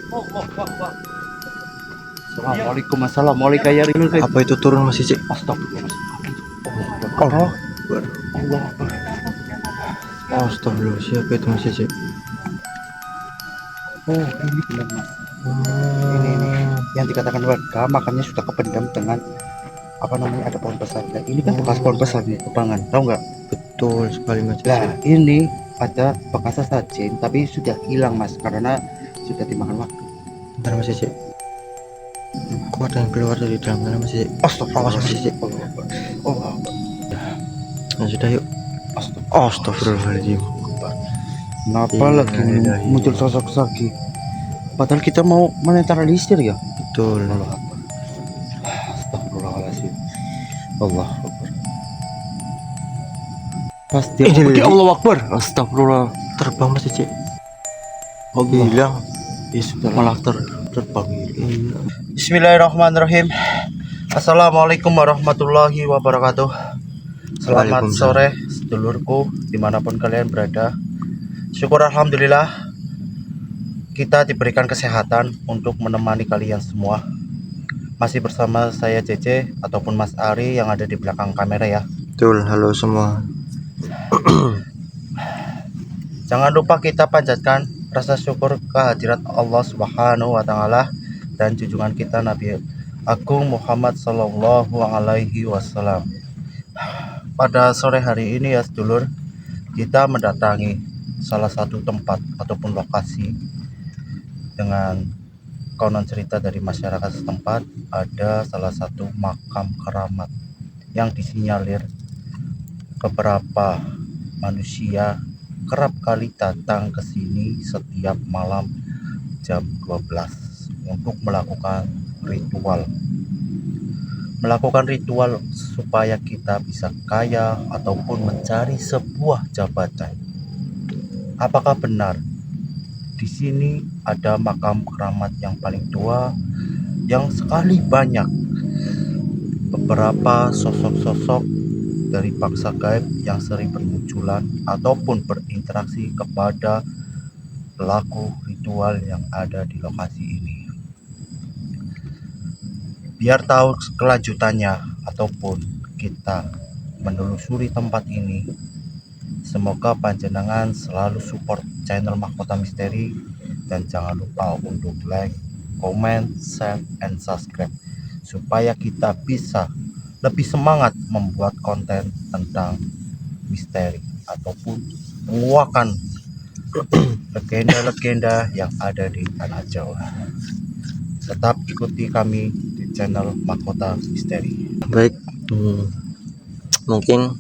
Oh, oh, wah, wah. Assalamualaikum, assalamualaikum ya Rinul. Apa itu turun Mas Cici? Astagfirullah. Allah Akbar. Allah Akbar. Astagfirullah, siapa itu Mas Cici? Oh, ini benar mas. Ini yang dikatakan warga makamnya sudah kependam dengan apa namanya, ada pohon besar. Nah, ini kan bekas pohon besar nih, tebangan, tahu nggak? Betul sekali Mas Cici. Nah, ini ada bekas sajen tapi sudah hilang mas karena sudah dimakan waktu. Bentar Mas Cici. Kok ada yang keluar dari dalam sana Mas Cici? Astagfirullah Mas Cici. Allah Akbar. Allah Akbar. Nah, sudah yuk. Astagfirullahaladzim. Kenapa lagi muncul sosok lagi? Padahal kita mau menetralisir ya. Betul. Allah Akbar. Astagfirullahaladzim. Allah Akbar. Pasti Ini Allah Akbar. Astagfirullah. terbang Mas Cici. Allah. Hilang. Ya sudah malah terbang. Iya. Bismillahirrahmanirrahim. Assalamualaikum warahmatullahi wabarakatuh. Selamat sore sedulurku dimanapun kalian berada. Syukur alhamdulillah kita diberikan kesehatan untuk menemani kalian semua. Masih bersama saya Cece ataupun Mas Ari yang ada di belakang kamera ya. Betul, halo semua. Jangan lupa kita panjatkan rasa syukur kehadirat Allah Subhanahu wa taala dan junjungan kita Nabi Agung Muhammad Sallallahu alaihi wasallam. Pada sore hari ini ya sedulur, kita mendatangi salah satu tempat ataupun lokasi dengan konon cerita dari masyarakat setempat. Ada salah satu makam keramat yang disinyalir beberapa manusia kerap kali datang ke sini setiap malam jam 12 untuk melakukan ritual supaya kita bisa kaya ataupun mencari sebuah jabatan. Apakah benar di sini ada makam keramat yang paling tua yang sekali banyak beberapa sosok-sosok dari bangsa gaib yang sering bermunculan ataupun berinteraksi kepada pelaku ritual yang ada di lokasi ini? Biar tahu kelanjutannya ataupun kita menelusuri tempat ini, semoga panjenengan selalu support channel Mahkota Misteri dan jangan lupa untuk like, comment, share, and subscribe supaya kita bisa lebih semangat membuat konten tentang misteri ataupun menguakkan legenda-legenda yang ada di tanah Jawa. Tetap ikuti kami di channel Mahkota Misteri. Baik, mungkin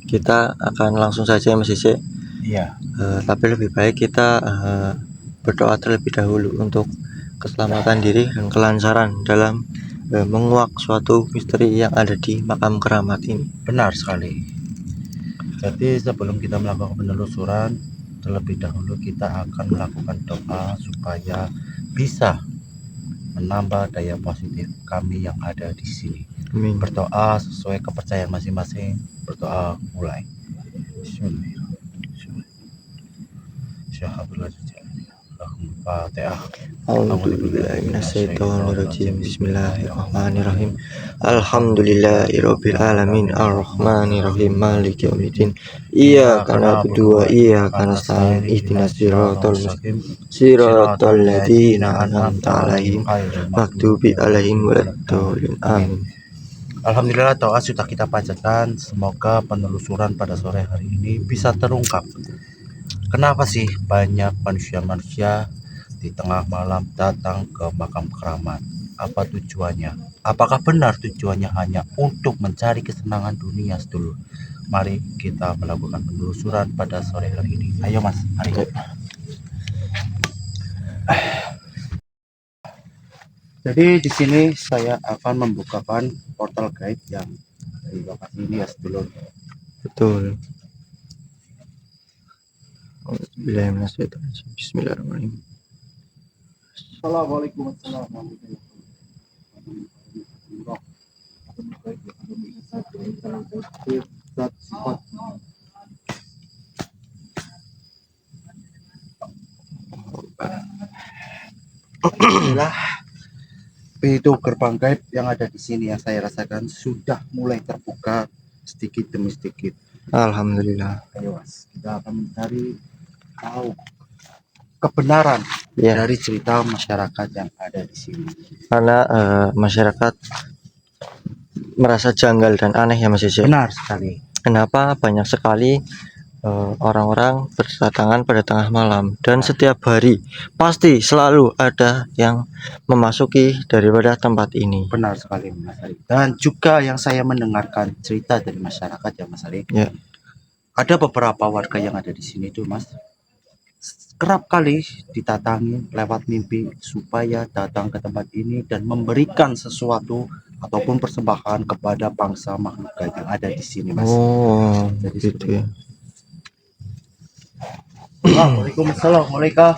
kita akan langsung saja Mas Cici. Iya. Tapi lebih baik kita berdoa terlebih dahulu untuk keselamatan diri dan kelancaran dalam menguak suatu misteri yang ada di makam keramat ini. Benar sekali. Jadi sebelum kita melakukan penelusuran, terlebih dahulu kita akan melakukan doa supaya bisa menambah daya positif kami yang ada di sini. Amin. Berdoa sesuai kepercayaan masing-masing. Berdoa mulai. Bismillahirrahmanirrahim. Alhamdulillahirabbil alamin arrahmanirrahim maliki yaumiddin. Iyyaka na'budu wa iyyaka nasta'in ihdinas siratal mustaqim siratal ladzina an'amta 'alaihim maghdubi 'alaihim waladdallin. Amin. Alhamdulillah doa sudah kita panjatkan. Semoga penelusuran pada sore hari ini bisa terungkap. Kenapa sih banyak manusia-manusia di tengah malam datang ke makam keramat? Apa tujuannya? Apakah benar tujuannya hanya untuk mencari kesenangan dunia sedulur? Mari kita melakukan penelusuran pada sore hari ini. Ayo mas, mari. Jadi di sini saya akan membukakan portal gaib yang di lokasi ini ya sedulur. Betul. Bismillahirrahmanirrahim. Assalamualaikum warahmatullahi wabarakatuh. Alhamdulillah, pintu gerbang gaib yang ada di sini yang saya rasakan sudah mulai terbuka sedikit demi sedikit. Alhamdulillah. Ayo Mas, kita akan mencari tahu kebenaran Ya, dari cerita masyarakat yang ada di sini. karena masyarakat merasa janggal dan aneh ya Mas Cece. Benar sekali. Kenapa banyak sekali orang-orang berdatangan pada tengah malam dan setiap hari pasti selalu ada yang memasuki daripada tempat ini. Benar sekali Mas Ali. Dan juga yang saya mendengarkan cerita dari masyarakat ya Mas Ali. Ya. Ada beberapa warga yang ada di sini tuh Mas, kerap kali ditatangi lewat mimpi supaya datang ke tempat ini dan memberikan sesuatu ataupun persembahan kepada bangsa makhluk gaib yang ada di sini Mas. Oh, Jadi gitu ya. Waalaikumsalam waalaikumsalam.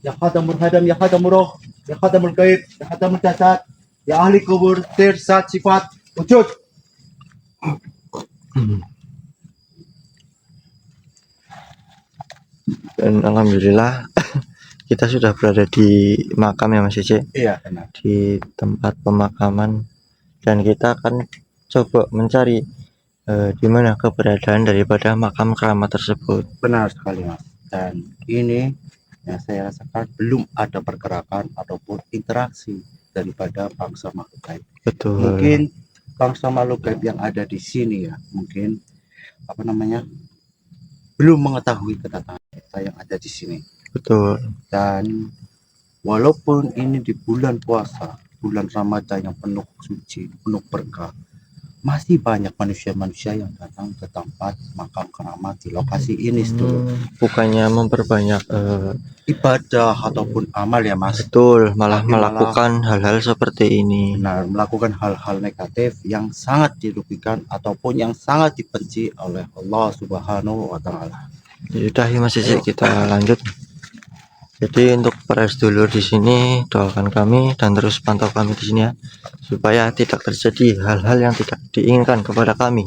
Ya khadamul hadam, ya khadamul roh, ya khadamul gaib, ya khadamul jasad, ya ahli kubur, sat sifat, wujud. Dan alhamdulillah kita sudah berada di makam ya Mas Cece, Iya benar. di tempat pemakaman, dan kita akan coba mencari di mana keberadaan daripada makam keramat tersebut. Benar sekali Mas. Dan ini yang saya rasakan belum ada pergerakan ataupun interaksi daripada bangsa makhluk gaib. Betul. Mungkin bangsa makhluk gaib yang ada di sini ya, mungkin belum mengetahui kedatangan kita yang ada di sini. Betul. Dan walaupun ini di bulan puasa, bulan Ramadan yang penuh suci, penuh berkah, masih banyak manusia-manusia yang datang ke tempat makam keramat di lokasi ini. Bukannya memperbanyak Ibadah ataupun amal ya Mas. betul, malah Tapi melakukan hal-hal seperti ini. Benar, melakukan hal-hal negatif yang sangat dirugikan ataupun yang sangat dibenci oleh Allah Subhanahu wa Ta'ala. Yaudah ya Mas Cece, kita lanjut. Jadi untuk para sedulur di sini, doakan kami dan terus pantau kami di sini ya, supaya tidak terjadi hal-hal yang tidak diinginkan kepada kami.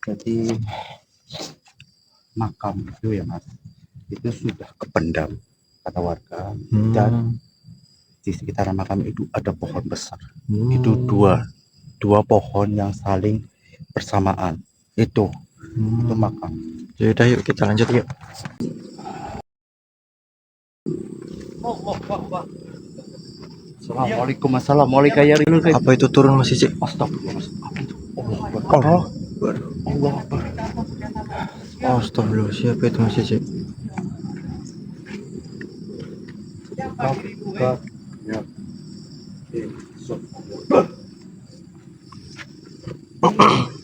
Jadi makam itu ya Mas, itu sudah kependam kata warga. Dan di sekitaran makam itu ada pohon besar. Itu dua pohon yang saling bersamaan. Itu makam. Yaudah yuk kita lanjut yuk. Assalamualaikum, assalamualaikum ya Rinul. Apa itu turun Mas Cece? Astagfirullah. Allah Akbar. Allah Akbar. Astagfirullah, siapa itu Mas Cece?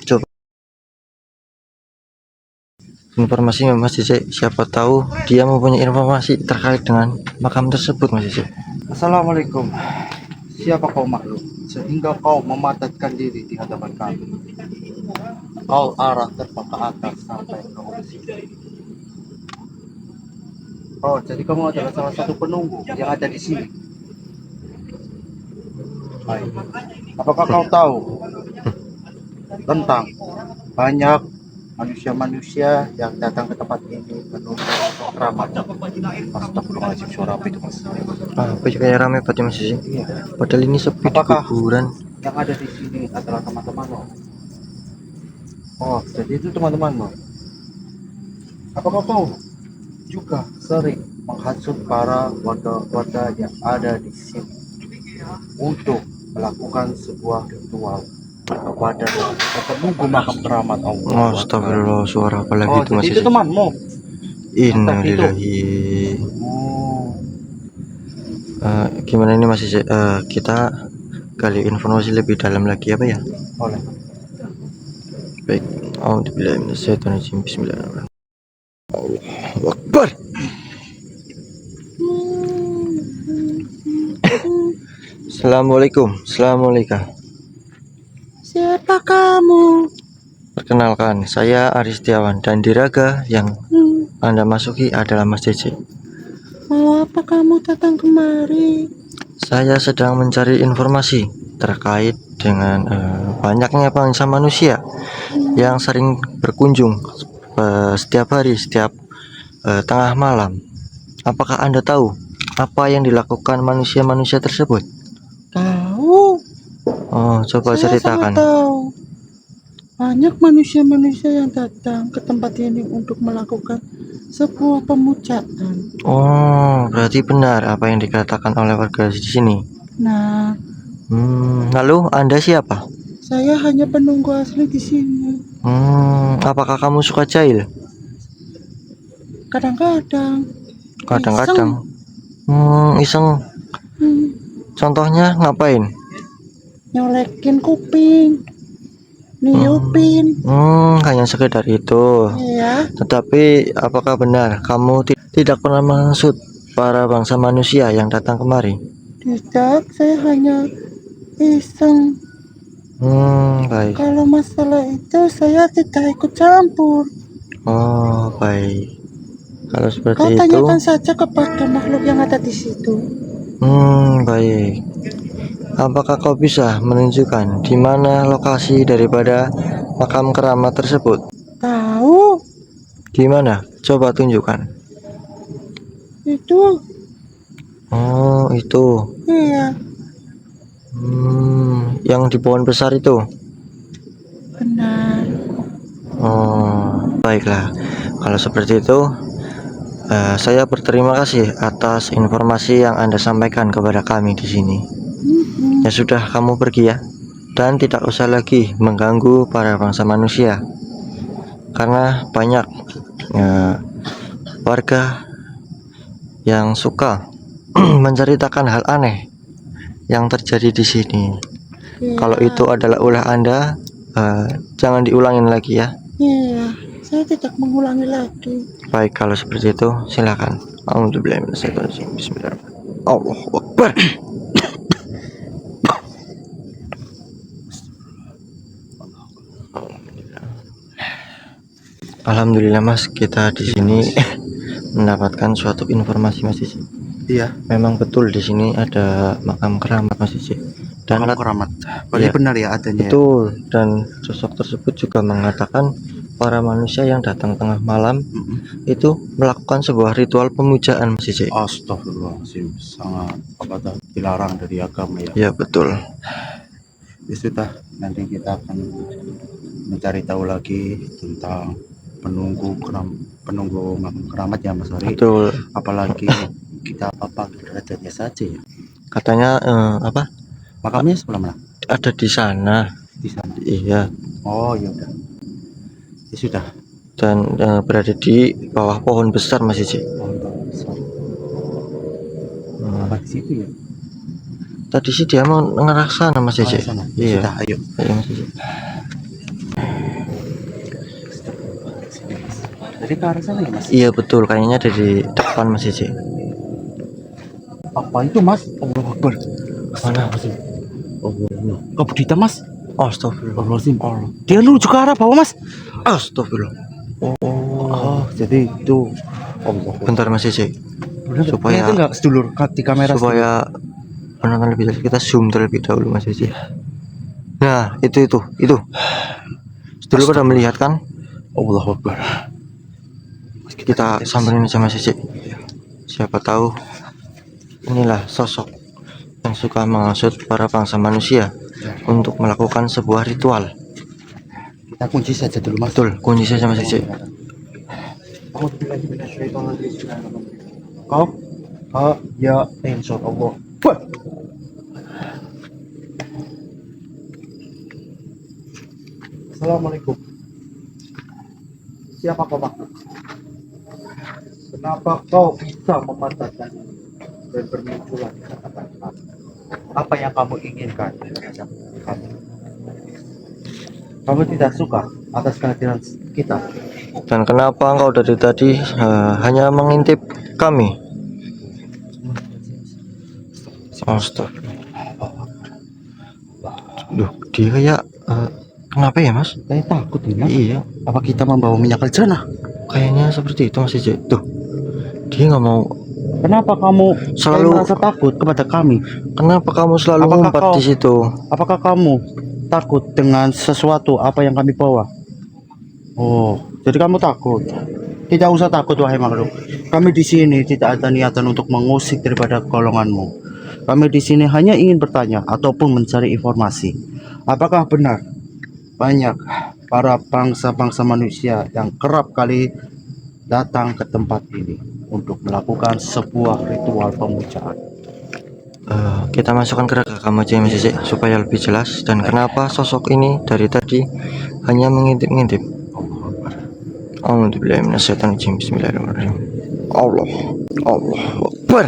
Coba informasinya Mas Cece, siapa tahu dia mempunyai informasi terkait dengan makam tersebut Mas Cece. Assalamualaikum. Siapa kau makhluk sehingga kau memadatkan diri di hadapan kami? Kau arah terbang ke atas sampai ke sini. Oh, jadi kamu adalah salah satu penunggu yang ada di sini. Baik. Apakah kau tahu tentang banyak manusia-manusia yang datang ke tempat ini menunggu keramat? Astagfirullahaladzim, suara apa itu Mas? Apa kayak rame banget Mas Cece? Iya. Padahal ini sepi di Apakah kuburan. yang ada di sini adalah teman-temanmu? Oh, jadi itu teman-temanmu. Apakah kau juga sering menghasut para warga-warga yang ada di sini untuk melakukan sebuah ritual kepada penunggu makam keramat Allah? Astagfirullah, suara apa lagi Oh, itu Mas jadi itu Cece? temanmu. Innalillahi. Oh, Gimana ini Mas Cece? Kita gali informasi lebih dalam lagi apa ya? boleh. Baik, auzubillahi minasyaitonirrajim. Bismillahirrahmanirrahim. Allahu Akbar. Assalamualaikum. Assalamualaikum. Siapa kamu? Perkenalkan, saya Aris Setiawan dan diraga yang Anda masuki adalah Mas Cece. Mau apa kamu datang kemari? Saya sedang mencari informasi terkait dengan banyaknya bangsa manusia yang sering berkunjung setiap hari, setiap tengah malam. Apakah Anda tahu Apa yang dilakukan manusia-manusia tersebut? Tahu. Oh, coba Saya ceritakan. sangat tahu. Banyak manusia-manusia yang datang ke tempat ini untuk melakukan sebuah pemujaan. Oh, berarti benar apa yang dikatakan oleh warga di sini. Nah, Lalu Anda siapa? saya hanya penunggu asli di sini. Apakah kamu suka jahil? Kadang-kadang Kadang-kadang. Iseng. hmm, Contohnya ngapain? nyolekin kuping, niupin. Hanya sekedar itu. Iya, Tetapi apakah benar kamu tidak pernah maksud para bangsa manusia yang datang kemari? tidak, saya hanya iseng. Baik. Kalau masalah itu saya tidak ikut campur. Oh, baik. Kalau Kau seperti itu, tanyakan saja kepada makhluk yang ada di situ. baik. Apakah kau bisa menunjukkan di mana lokasi daripada makam keramat tersebut? Tahu, Di mana? Coba tunjukkan. itu Oh, itu. iya, Yang di pohon besar itu. benar. Oh, baiklah. Kalau seperti itu, saya berterima kasih atas informasi yang Anda sampaikan kepada kami di sini. Mm-mm. Ya sudah, kamu pergi ya, dan tidak usah lagi mengganggu para bangsa manusia, karena banyak warga yang suka menceritakan hal aneh yang terjadi di sini. Iya, Kalau itu adalah ulah Anda, jangan diulangin lagi ya. iya, saya tidak mengulangi lagi. Baik, kalau seperti itu silakan. Bismillahirrahmanirrahim. Allahu Akbar. Alhamdulillah Mas, kita di sini mendapatkan suatu informasi Mas Cici. Iya, Memang betul di sini ada makam keramat Mas Cici. Dan makam keramat. Berarti Iya. benar ya adanya. betul, dan sosok tersebut juga mengatakan para manusia yang datang tengah malam itu melakukan sebuah ritual pemujaan Mas Cici. Astagfirullahaladzim, sangat dilarang dari agama ya. Ya betul. Ya sudah, nanti kita akan mencari tahu lagi tentang penunggu makam keramat ya Mas Wari. Betul. Apalagi kita apa derajatnya saja ya. Katanya apa? Makamnya sebelah mana? Ada di sana. Di sana. Iya. Oh ya udah. Ya sudah. Dan berada di bawah pohon besar Mas Cici. Apa di situ ya? Tadi sih dia mau ngarah sana Mas Cici. Sana. Iya. Sudah, ayo. Ayo Mas Cici. Jadi ke arah sana ya Mas? Iya betul, kayaknya ada di depan Mas Cici. Apa itu Mas? Allahu Akbar. Mana? Allah. Kabudita Mas. Astagfirullahaladzim. Allah. Dia menuju ke arah bawah Mas. Astagfirullah. Oh, jadi itu. Allah. Bentar Mas Cici. Supaya- itu enggak sedulur di kamera Supaya penonton lebih jelas, kita zoom terlebih dahulu Mas Cici. Nah, itu. Dulu pada melihat kan? Allahu Akbar. Kita samperin aja Mas Cici. Siapa tahu inilah sosok yang suka menghasut para bangsa manusia untuk melakukan sebuah ritual. Kita kunci saja dulu Mas. Betul, kunci saja Mas Cici. Kau? Ya, insyaallah. Assalamualaikum. Siapa kau Pak? Kenapa kau bisa mematahkan dan bermunculan di hadapan kami? Apa yang kamu inginkan terhadap kami? Kamu tidak suka atas kehadiran kita? Dan kenapa engkau dari tadi hanya mengintip kami? Astagfirullah. Duh, dia kayak kenapa ya Mas? Saya takut nih Mas. Iya, Apa kita membawa minyak jannah? kayaknya seperti itu Mas Cici. Tuh, dia nggak mau. Kenapa kamu Selalu- merasa takut kepada kami? Kenapa kamu selalu Apakah ngumpet kau- di situ? Apakah kamu takut dengan sesuatu apa yang kami bawa? Oh, jadi kamu takut? Tidak usah takut wahai makhluk. Kami di sini tidak ada niatan untuk mengusik daripada golonganmu. Kami di sini hanya ingin bertanya ataupun mencari informasi. Apakah benar banyak para bangsa-bangsa manusia yang kerap kali datang ke tempat ini untuk melakukan sebuah ritual pemujaan? Kita masukkan ke reka kamu aja Mas Cece, supaya lebih jelas. Dan kenapa sosok ini dari tadi hanya mengintip-ngintip? Alhamdulillah minasyaitonirrajim. Bismillahirrahmanirrahim. Allah Akbar.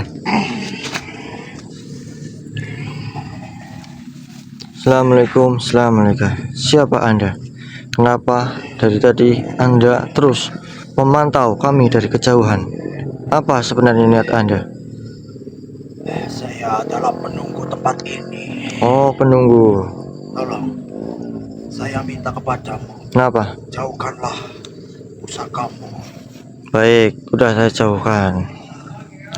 Assalamualaikum. Siapa Anda? Kenapa dari tadi Anda terus memantau kami dari kejauhan? Apa sebenarnya niat Anda? Saya adalah penunggu tempat ini. Oh, penunggu. Tolong, saya minta kepadamu, Kenapa? jauhkanlah pusakamu. Baik, udah saya jauhkan.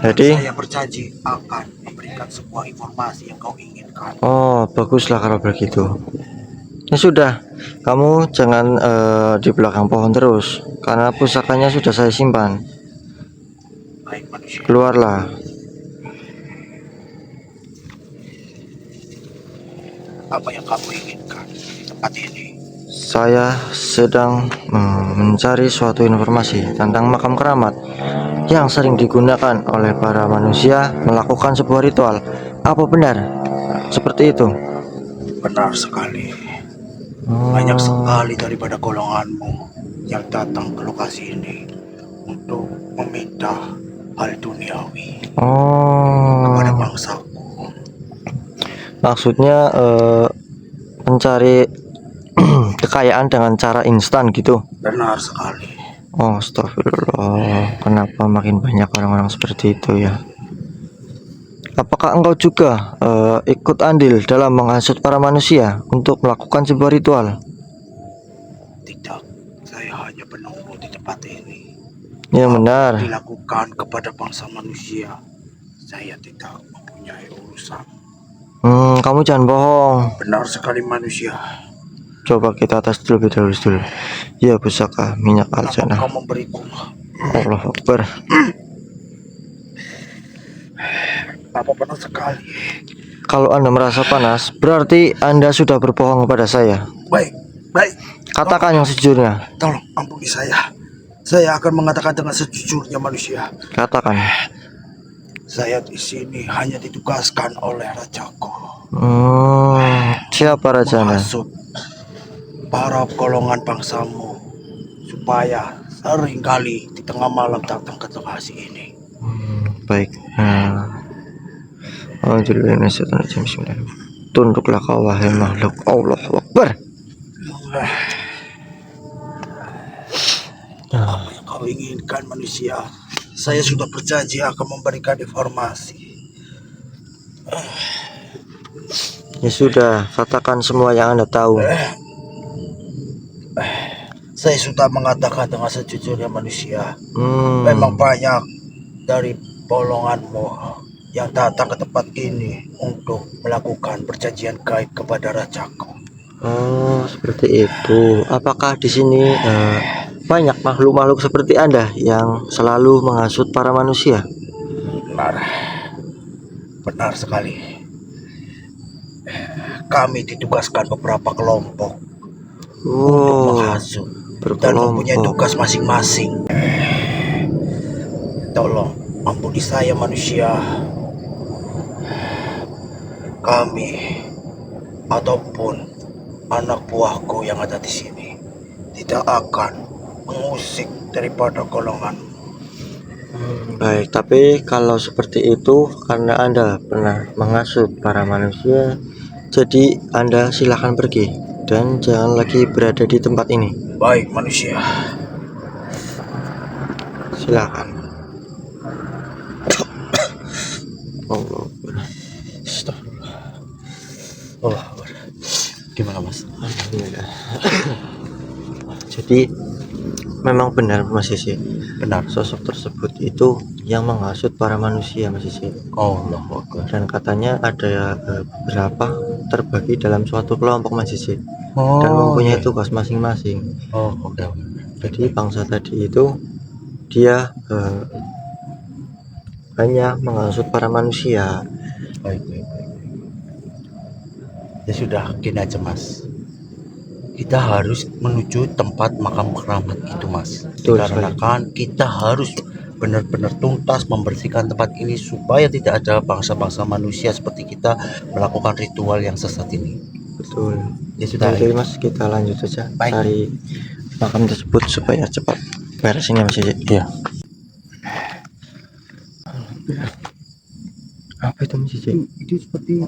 Jadi, Saya berjanji akan memberikan sebuah informasi yang kau inginkan. oh baguslah kalau begitu. Ya sudah, kamu jangan di belakang pohon terus, karena pusakanya sudah saya simpan. Baik manusia. Keluarlah. Apa yang kamu inginkan di tempat ini? Saya sedang mencari suatu informasi tentang makam keramat yang sering digunakan oleh para manusia melakukan sebuah ritual. Apa benar seperti itu? Benar sekali. Banyak sekali daripada golonganmu yang datang ke lokasi ini untuk meminta hal duniawi kepada Oh, bangsaku. maksudnya mencari kekayaan dengan cara instan gitu. Benar sekali. Oh, astagfirullah. Kenapa makin banyak orang-orang seperti itu ya? Apakah engkau juga ikut andil dalam menghasut para manusia untuk melakukan sebuah ritual? Tidak, saya hanya penunggu di tempat ini. Ya benar. Dilakukan kepada bangsa manusia, saya tidak mempunyai urusan. Kamu jangan bohong. Benar sekali manusia. Coba kita tes terlebih dahulu. Ya, pusaka minyak Kenapa al-jannah. kau memberiku? Allah Akbar. Apa panas sekali? Kalau Anda merasa panas, berarti Anda sudah berbohong kepada saya. Baik, baik. Katakan yang sejujurnya. Tolong ampuni saya. Saya akan mengatakan dengan sejujurnya manusia. Katakan. Saya di sini hanya ditugaskan oleh rajaku. Siapa rajanya? Menghasut para golongan bangsamu supaya seringkali di tengah malam datang ke lokasi ini. Baik. Alhamdulillah minasyaitonirrajim. Bismillahirrahmanirrahim. Tunduklah kau wahai makhluk. Allah Akbar. Apa yang kau inginkan manusia? Saya sudah berjanji akan memberikan informasi. Ya sudah, katakan semua yang Anda tahu. Saya sudah mengatakan dengan sejujurnya manusia. Hmm, Memang banyak dari golonganmu yang datang ke tempat ini untuk melakukan perjanjian gaib kepada rajaku. Oh, seperti itu. Apakah di sini banyak makhluk-makhluk seperti Anda yang selalu menghasut para manusia? Benar, benar sekali. Kami ditugaskan beberapa kelompok untuk menghasut dan mempunyai berkelompok. tugas masing-masing. Tolong ampuni saya manusia. Kami ataupun anak buahku yang ada di sini tidak akan mengusik daripada golongan. Baik, tapi kalau seperti itu karena Anda pernah menghasut para manusia, jadi Anda silakan pergi dan jangan lagi berada di tempat ini. Baik manusia. Silakan. Allah Akbar. Astagfirullah. Allah Akbar. Gimana mas? Alhamdulillah. Jadi memang benar Mas Sisi, Benar. sosok tersebut itu yang menghasut para manusia Mas Sisi. Allah Akbar. Dan katanya ada beberapa terbagi dalam suatu kelompok Mas Sisi dan Oh, mempunyai iya. tugas masing-masing. Oh, oke. Jadi bangsa tadi itu dia hanya menghasut para manusia. Baik, baik, baik. Ya sudah, gini aja Mas. Kita harus menuju tempat makam keramat itu Mas. Betul Dikarenakan kita harus benar-benar tuntas membersihkan tempat ini supaya tidak ada bangsa-bangsa manusia seperti kita melakukan ritual yang sesat ini. Betul. Ya sudah, Jadi Mas, kita lanjut saja Baik. cari makam tersebut supaya cepat beres ini Mas. Iya. Apa itu Mas? Itu seperti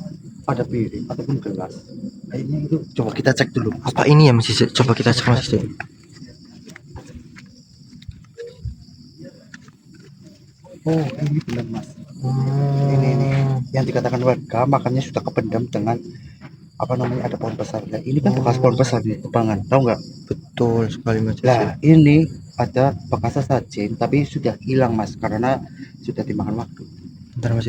ada piring ataupun gelas. Kayaknya itu. Coba kita cek dulu. Apa ini ya Mas? Coba kita cek Mas. Oh, ini benar Mas. Ini yang dikatakan warga makanya sudah kependam dengan apa namanya, ada pohon besar. Nah, ini kan bekas pohon besar di tebangan, tahu nggak? Betul sekali Mas. Nah, ini ada bekas sesajen tapi sudah hilang Mas karena sudah dimakan waktu. Bentar Mas.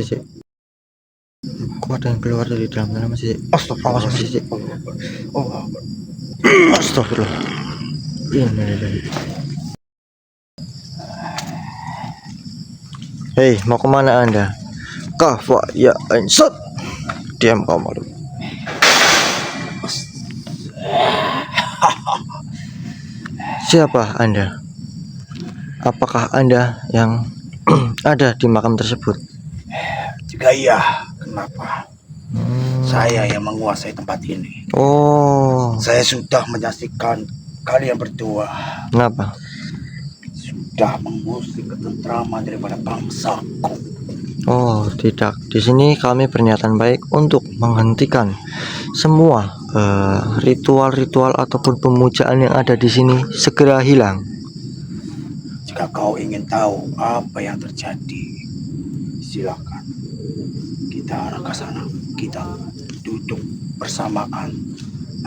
Kok ada yang keluar dari dalam sana Mas? Astagfirullah. Awas, Mas. Oh, Astagfirullah. Innalillahi. Hei, mau kemana Anda? Kafa ya ansat. Diam kau malu. Siapa Anda? Apakah Anda yang ada di makam tersebut? jika iya, kenapa? Saya yang menguasai tempat ini. Oh, Saya sudah menyaksikan kalian berdua kenapa? sudah mengusik ketentraman daripada bangsaku. Oh, tidak. Di sini kami bernyataan baik untuk menghentikan semua ritual-ritual ataupun pemujaan yang ada di sini segera hilang. Jika kau ingin tahu apa yang terjadi, silakan kita arah ke sana. Kita duduk bersamaan.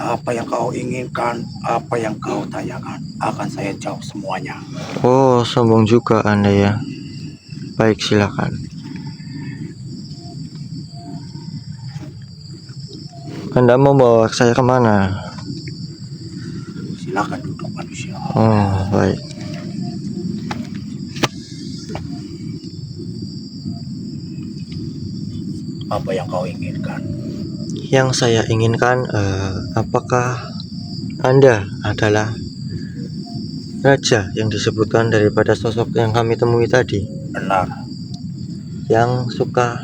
Apa yang kau inginkan, apa yang kau tanyakan, akan saya jawab semuanya. Oh, sombong juga Anda ya. Baik, silakan. Anda mau bawa saya kemana? Silakan duduk manusia. Oh, baik. Apa yang kau inginkan? Yang saya inginkan, apakah Anda adalah raja yang disebutkan daripada sosok yang kami temui tadi, Benar, yang suka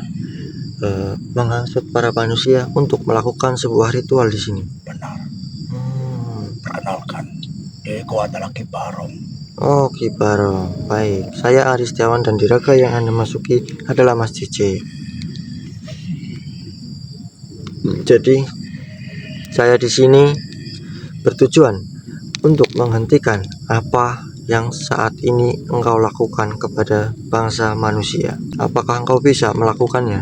menghasut para manusia untuk melakukan sebuah ritual di sini? benar. Perkenalkan, diriku adalah Ki Barong. Oh, Ki Barong. Baik, saya Aris Setiawan dan di raga yang Anda masuki adalah Mas Cici. Jadi, saya di sini bertujuan untuk menghentikan apa yang saat ini engkau lakukan kepada bangsa manusia. Apakah engkau bisa melakukannya?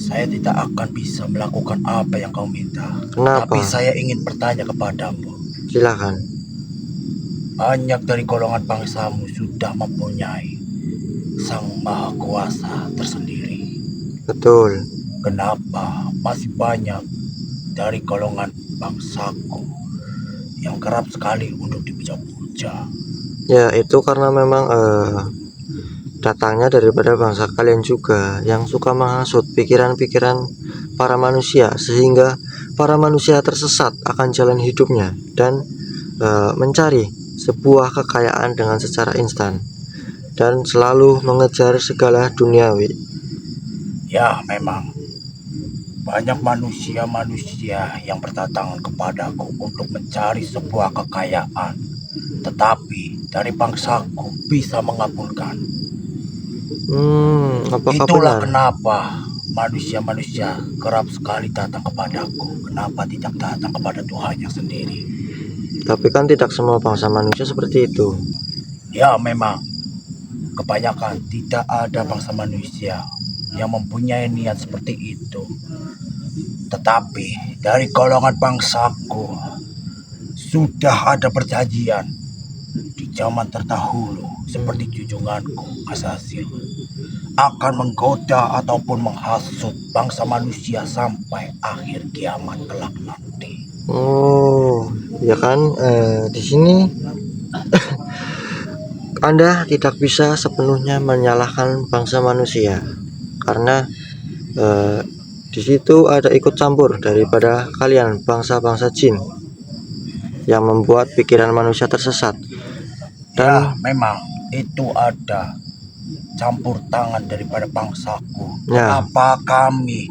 Saya tidak akan bisa melakukan apa yang kau minta. Kenapa? Tapi saya ingin bertanya kepadamu. Silakan. Banyak dari golongan bangsamu sudah mempunyai Sang Maha Kuasa tersendiri. Betul. Kenapa masih banyak dari golongan bangsaku yang kerap sekali untuk dipuja-puja? Ya, itu karena memang datangnya daripada bangsa kalian juga yang suka menghasut pikiran-pikiran para manusia sehingga para manusia tersesat akan jalan hidupnya dan mencari sebuah kekayaan dengan secara instan dan selalu mengejar segala duniawi. Ya, memang banyak manusia-manusia yang berdatangan kepadaku untuk mencari sebuah kekayaan, tetapi dari bangsaku bisa mengabulkan. Apakah Itulah benar? kenapa manusia-manusia kerap sekali datang kepadaku. Kenapa tidak datang kepada Tuhannya sendiri? Tapi kan tidak semua bangsa manusia seperti itu. Ya, memang kebanyakan tidak ada bangsa manusia yang mempunyai niat seperti itu. Tetapi dari golongan bangsaku sudah ada perjanjian di zaman terdahulu, seperti junjunganku Asasil akan menggoda ataupun menghasut bangsa manusia sampai akhir kiamat kelak nanti. Oh, ya kan di sini Anda tidak bisa sepenuhnya menyalahkan bangsa manusia karena di situ ada ikut campur daripada kalian bangsa-bangsa jin yang membuat pikiran manusia tersesat. Ya, Dan memang itu ada campur tangan daripada bangsaku. ya, Kenapa kami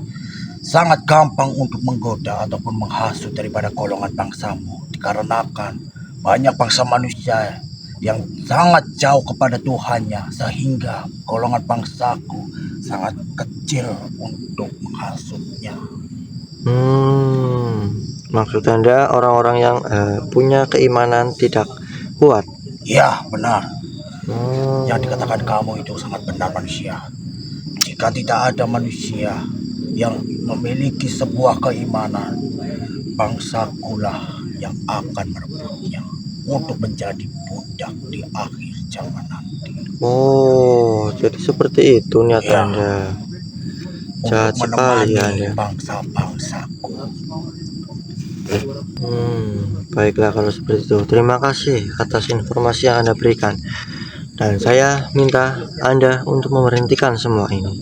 sangat gampang untuk menggoda ataupun menghasut daripada golongan bangsamu? Dikarenakan banyak bangsa manusia yang sangat jauh kepada Tuhannya, sehingga golongan bangsaku sangat kecil untuk menghasutnya. maksud Anda orang-orang yang punya keimanan tidak kuat. Ya, benar. Hmm, Yang dikatakan kamu itu sangat benar, manusia. Jika tidak ada manusia yang memiliki sebuah keimanan, bangsakulah yang akan merebutnya untuk menjadi budak di akhir zaman nanti. oh, jadi seperti itu niat Ya, Anda. untuk Jahat sekali ya menemani Anda. bangsa-bangsaku. Baiklah kalau seperti itu. Terima kasih atas informasi yang Anda berikan. Dan saya minta Anda untuk memberhentikan semua ini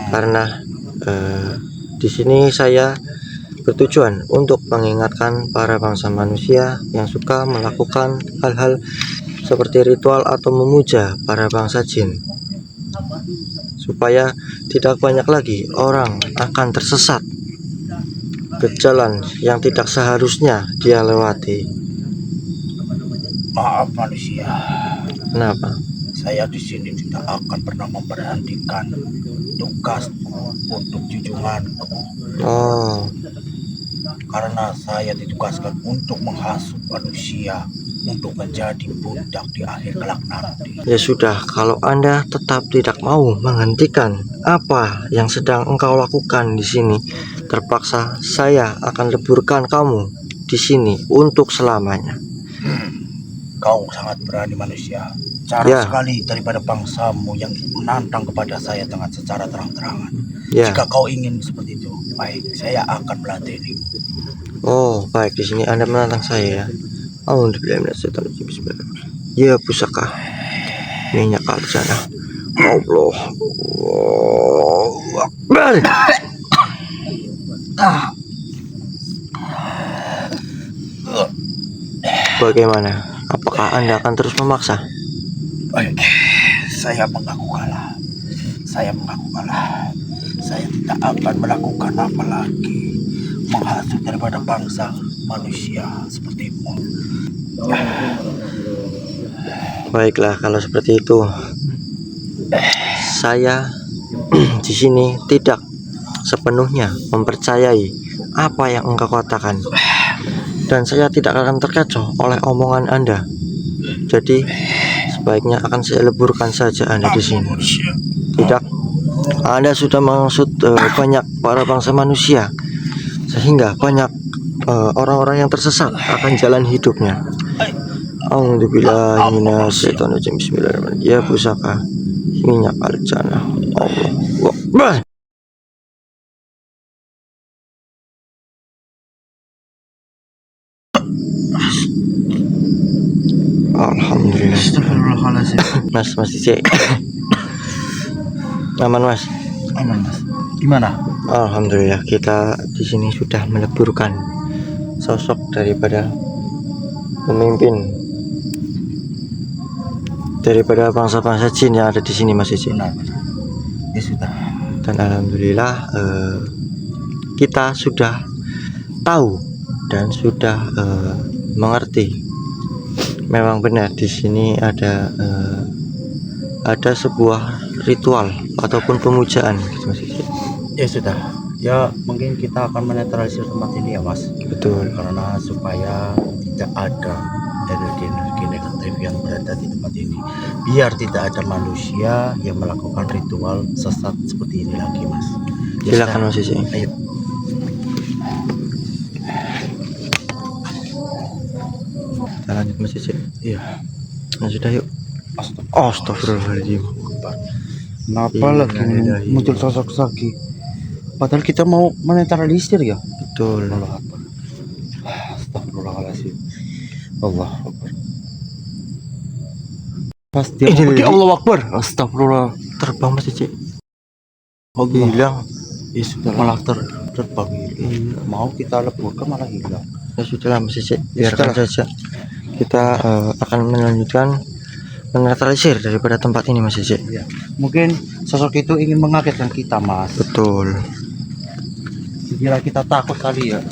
karena di sini saya bertujuan untuk mengingatkan para bangsa manusia yang suka melakukan hal-hal seperti ritual atau memuja para bangsa jin, supaya tidak banyak lagi orang akan tersesat ke jalan yang tidak seharusnya dia lewati. Maaf, manusia. Kenapa? Saya di sini tidak akan pernah memberhentikan tugasku untuk junjunganku, Oh, karena saya ditugaskan untuk menghasut manusia untuk menjadi budak di akhir kelak nanti. ya sudah, kalau Anda tetap tidak mau menghentikan apa yang sedang engkau lakukan di sini, terpaksa saya akan leburkan kamu di sini untuk selamanya. Kau sangat berani, manusia. Jarang Ya. sekali daripada bangsamu yang menantang kepada saya dengan secara terang-terangan. Ya. Jika kau ingin seperti itu, baik, saya akan meladenimu. Oh, baik, di sini Anda menantang saya ya. Ya, pusaka minyak aljana. Allah. Akbar. Bagaimana? Apakah Anda akan terus memaksa? Baik, saya mengaku kalah. Saya mengaku kalah. Saya tidak akan melakukan apa lagi menghasut daripada bangsa manusia sepertimu. Baiklah, kalau seperti itu, saya di sini tidak sepenuhnya mempercayai apa yang engkau katakan, dan saya tidak akan terkecoh oleh omongan Anda. Jadi sebaiknya akan saya leburkan saja Anda di sini. Tidak, Anda sudah mengangsut banyak para bangsa manusia, sehingga banyak orang-orang yang tersesat akan jalan hidupnya. Alhamdulillah, bismillahirrahmanirrahim. Ya, pusaka minyak aljana. Allah Akbar. Alhamdulillah. Astagfirullahaladzim. Mas Cici. Aman Mas. Aman, Mas. Gimana? Alhamdulillah, kita di sini sudah meleburkan sosok daripada pemimpin daripada bangsa-bangsa jin yang ada di sini Mas Cici. Benar. Ya sudah. Dan alhamdulillah kita sudah tahu dan sudah mengerti. Memang benar di sini ada sebuah ritual ataupun pemujaan gitu Mas Cici. Ya sudah. Ya mungkin kita akan menetralisir tempat ini ya, Mas. Betul. Karena supaya tidak ada energi-energi negatif yang berada di tempat ini, biar tidak ada manusia yang melakukan ritual sesat seperti ini lagi, Mas. Ya Silakan sudah. Mas Cici. Ayo. Kita lanjut Mas Cici. Iya. Nah, sudah yuk. Astagfirullahaladzim. Kenapa lagi muncul sosok lagi? Padahal kita mau menetralisir ya. Betul. Allah Akbar. Astagfirullahaladzim. Allah Akbar. Pas dia Ini mau pergi, lihat. Allah Akbar, astagfirullah. Terbang Mas Cece. Allah. Hilang. Ya sudah, malah terbang. Iya. Mau kita leburkan malah hilang. Ya sudahlah Mas Cece, Ya biarkan sudahlah. saja. Kita akan melanjutkan menetralisir daripada tempat ini Mas Cece. Ya. Mungkin sosok itu ingin mengagetkan kita, Mas. Betul. Kira kita takut kali ya.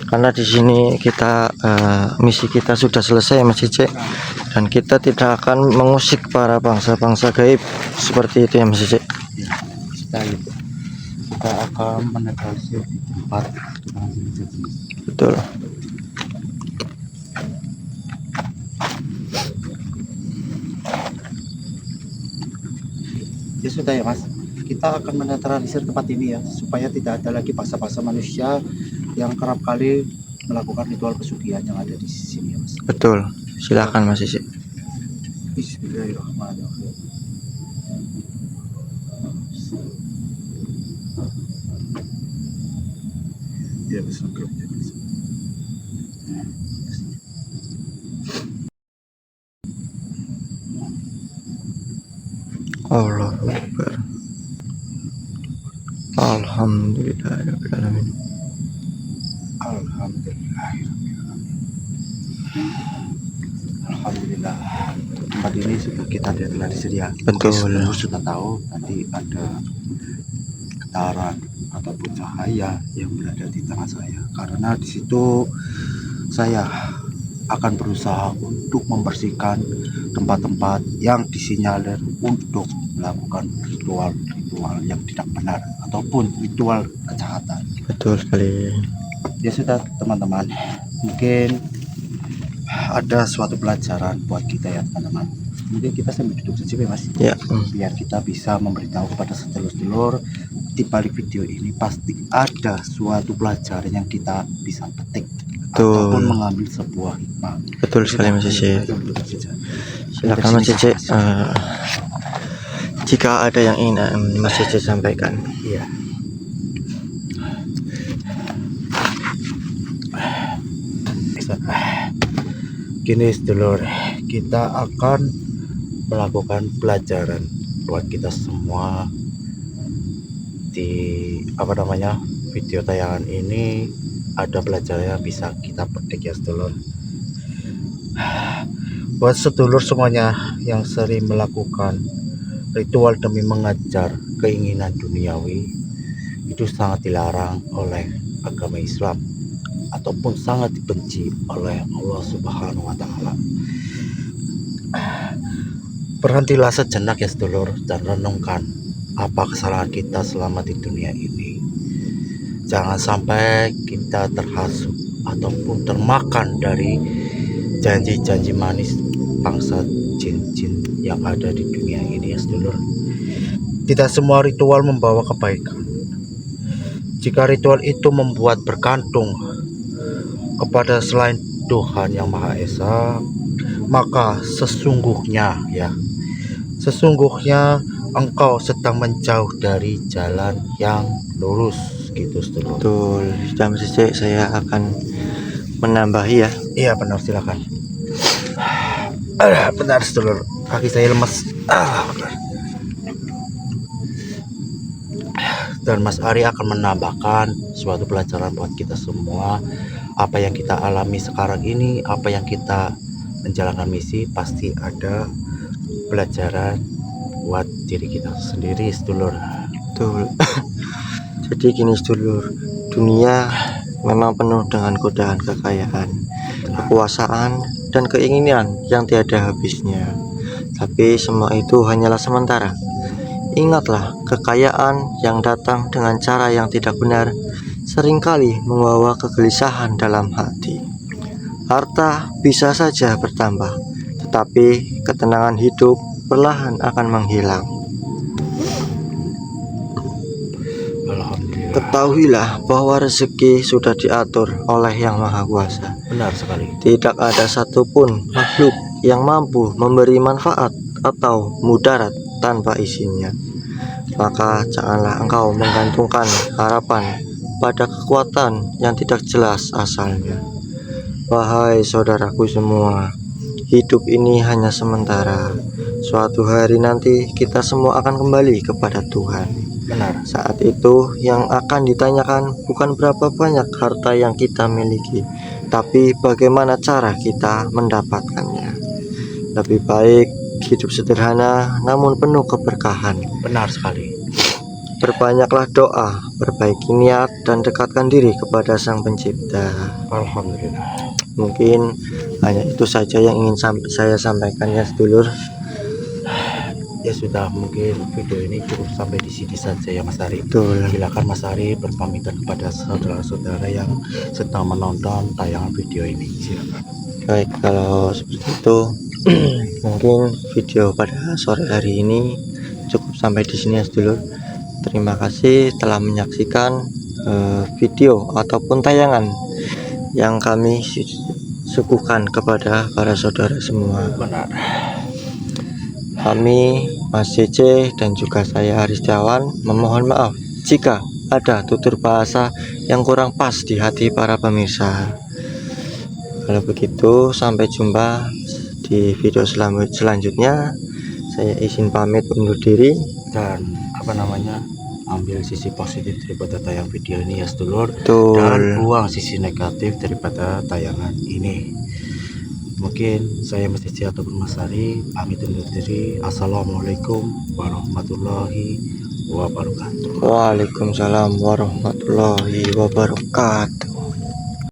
Karena di sini kita misi kita sudah selesai Mas Cece, dan kita tidak akan mengusik para bangsa-bangsa gaib seperti itu ya Mas Cece. Ya, kita akan menetralisir di tempat tukang sihir. Betul. Ya sudah ya Mas, kita akan menetralisir tempat ini ya, supaya tidak ada lagi bangsa-bangsa manusia yang kerap kali melakukan ritual pesugihan yang ada di sini ya Mas. Betul. Silakan Mas Cece. Bismillahirrahmanirrahim. Ya bisa. Allahu Akbar. Alhamdulillahirrahmanirrahim. Alhamdulillah. Tempat ini sudah kita telah disediakan. Betul. Mungkin sudah tahu tadi ada getaran ataupun cahaya yang berada di tangan saya. Karena di situ saya akan berusaha untuk membersihkan tempat-tempat yang disinyalir untuk melakukan ritual-ritual yang tidak benar ataupun ritual kejahatan. Betul sekali. Ya sudah teman-teman, mungkin ada suatu pelajaran buat kita ya teman-teman. Mungkin kita sambil duduk saja ya Mas, Ya. biar kita bisa memberitahu kepada sedulur-sedulur di balik video ini pasti ada suatu pelajaran yang kita bisa petik ataupun Betul. mengambil sebuah hikmah. Betul sekali Mas Cece. Kita duduk saja. Silakan Mas Cece. Jika ada yang ingin Mas Cece sampaikan. Iya. Gini sedulur, kita akan melakukan pelajaran buat kita semua di video tayangan ini. Ada pelajaran yang bisa kita petik ya sedulur. Buat sedulur semuanya yang sering melakukan ritual demi mengejar keinginan duniawi, itu sangat dilarang oleh agama Islam ataupun sangat dibenci oleh Allah Subhanahu wa Ta'ala. Berhentilah sejenak ya sedulur dan renungkan apa kesalahan kita selama di dunia ini. Jangan sampai kita terhasut ataupun termakan dari janji-janji manis bangsa jin-jin yang ada di dunia ini ya sedulur. Tidak semua ritual membawa kebaikan. Jika ritual itu membuat bergantung kepada selain Tuhan yang Maha Esa, maka sesungguhnya engkau sedang menjauh dari jalan yang lurus gitu sedulur. Betul. Sudah Mas Cece, saya akan menambahi ya. Iya benar, silakan. Benar sedulur, kaki saya lemas. Benar. Dan Mas Ari akan menambahkan suatu pelajaran buat kita semua. Apa yang kita alami sekarang ini, apa yang kita menjalankan misi, pasti ada pelajaran buat diri kita sendiri sedulur. Betul. Jadi gini sedulur, dunia memang penuh dengan godaan kekayaan, kekuasaan, dan keinginan yang tiada habisnya. Tapi semua itu hanyalah sementara. Ingatlah, kekayaan yang datang dengan cara yang tidak benar seringkali membawa kegelisahan dalam hati. Harta bisa saja bertambah, tetapi ketenangan hidup perlahan akan menghilang. Alhamdulillah. Ketahuilah bahwa rezeki sudah diatur oleh Yang Maha Kuasa. Benar sekali. Tidak ada satupun makhluk yang mampu memberi manfaat atau mudarat tanpa izinnya. Maka janganlah engkau menggantungkan harapan pada kekuatan yang tidak jelas asalnya. Wahai saudaraku semua, hidup ini hanya sementara. suatu hari nanti kita semua akan kembali kepada Tuhan. Benar. Saat itu yang akan ditanyakan bukan berapa banyak harta yang kita miliki, tapi bagaimana cara kita mendapatkannya. Lebih baik hidup sederhana namun penuh keberkahan. Benar sekali. Berbanyaklah doa, perbaiki niat, dan dekatkan diri kepada Sang Pencipta. Alhamdulillah. Mungkin hanya itu saja yang ingin saya sampaikan ya sedulur. Ya sudah, mungkin video ini cukup sampai di sini saja ya Mas Ari. Betul. Silakan Mas Ari berpamitan kepada saudara-saudara yang sedang menonton tayangan video ini. Silakan. Baik, kalau seperti itu mungkin video pada sore hari ini cukup sampai di sini ya sedulur. Terima kasih telah menyaksikan video ataupun tayangan yang kami suguhkan kepada para saudara semua. Benar. Kami Mas CC dan juga saya Aris Setiawan memohon maaf jika ada tutur bahasa yang kurang pas di hati para pemirsa. Kalau begitu sampai jumpa di video selanjutnya. Saya izin pamit undur diri. Dan ambil sisi positif daripada tayang video ini ya sedulur, Betul. dan buang sisi negatif daripada tayangan ini. Mungkin saya Mas Cici ataupun Mas Ari pamit undur diri. Assalamualaikum warahmatullahi wabarakatuh. Waalaikumsalam warahmatullahi wabarakatuh.